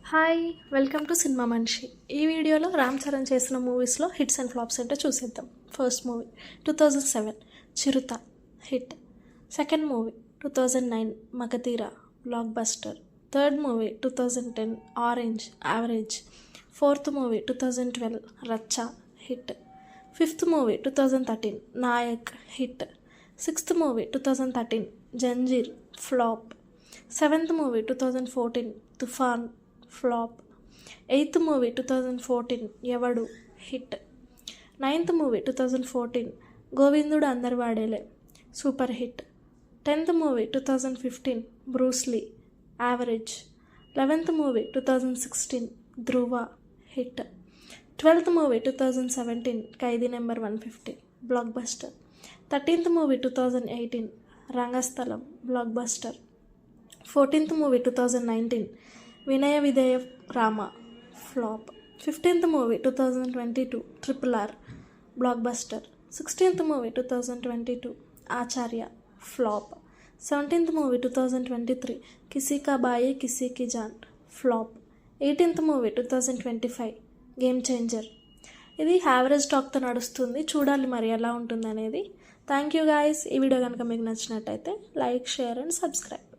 Hi, welcome to cinema మనిషి. ఈ వీడియోలో రామ్ చరణ్ చేసిన మూవీస్లో హిట్స్ అండ్ ఫ్లాప్స్ ఏంటో చూసేద్దాం. First movie 2007 Chirutha hit. Second movie 2009 Magadheera blockbuster. Third movie 2010 Orange average. Fourth movie 2012 Racha hit. Fifth movie 2013 Nayak hit. Sixth movie 2013 Zanjeer flop. Seventh movie 2014 Toofan flop. Eighth movie 2014 ఎవడు hit. Ninth movie 2014 Govindudu Andaru Vadele super hit. 10th movie 2015 Bruce Lee average. 11th movie 2016 Dhruva hit. 12th movie 2017 Khaidi number 150 blockbuster. 13th movie 2018 Rangasthalam blockbuster. 14th movie 2019 Vinaya Vidheya Rama flop. 15th movie 2022 RRR blockbuster. 16th movie 2022 Acharya flop. 17th movie 2023 Kisi Ka Bhai Kisi Ki Jaan flop. 18th movie 2025 Game Changer. ఇది average టాక్తో నడుస్తుంది, చూడాలి మరి ఎలా ఉంటుంది అనేది. Thank you guys. ఈ video కనుక మీకు నచ్చినట్టయితే లైక్, షేర్ అండ్ సబ్స్క్రైబ్.